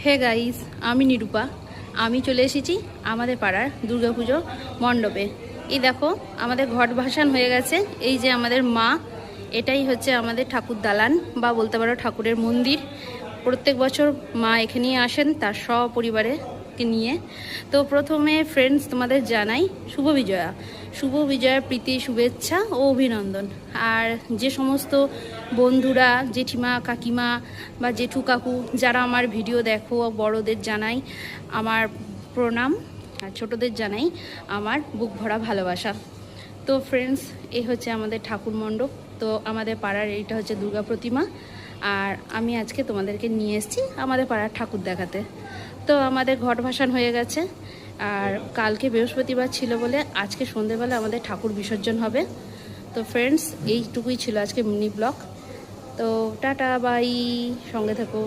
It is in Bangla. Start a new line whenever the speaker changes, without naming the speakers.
হে গাইস, আমি নিরূপা। আমি চলে এসেছি আমাদের পাড়ার দুর্গাপুজো মণ্ডপে। এই দেখো, আমাদের ঘট ভাসান হয়ে গেছে। এই যে আমাদের মা, এটাই হচ্ছে আমাদের ঠাকুর দালান বা বলতে পারো ঠাকুরের মন্দির। প্রত্যেক বছর মা এখানেই আসেন তার সপরিবারকে নিয়ে। তো প্রথমে ফ্রেন্ডস তোমাদের জানাই শুভ বিজয়া। শুভ বিজয়ার প্রীতি, শুভেচ্ছা ও অভিনন্দন। আর যে সমস্ত বন্ধুরা, জেঠিমা, কাকিমা বা জেঠু কাকু যারা আমার ভিডিও দেখো, বড়দের জানাই আমার প্রণাম, আর ছোটদের জানাই আমার বুক ভরা ভালোবাসা। তো ফ্রেন্ডস, এই হচ্ছে আমাদের ঠাকুর মণ্ডপ। তো আমাদের পাড়ার এইটা হচ্ছে দুর্গা প্রতিমা। আর আমি আজকে তোমাদেরকে নিয়ে এসেছি আমাদের পাড়ার ঠাকুর দেখাতে। তো আমাদের ঘট ভাসান হয়ে গেছে, আর কালকে বৃহস্পতিবার ছিল বলে আজকে সন্ধেবেলা আমাদের ঠাকুর বিসর্জন হবে। তো ফ্রেন্ডস, এইটুকুই ছিল আজকে মিনি ব্লগ। তো টাটা, বাই, সঙ্গে থাকো।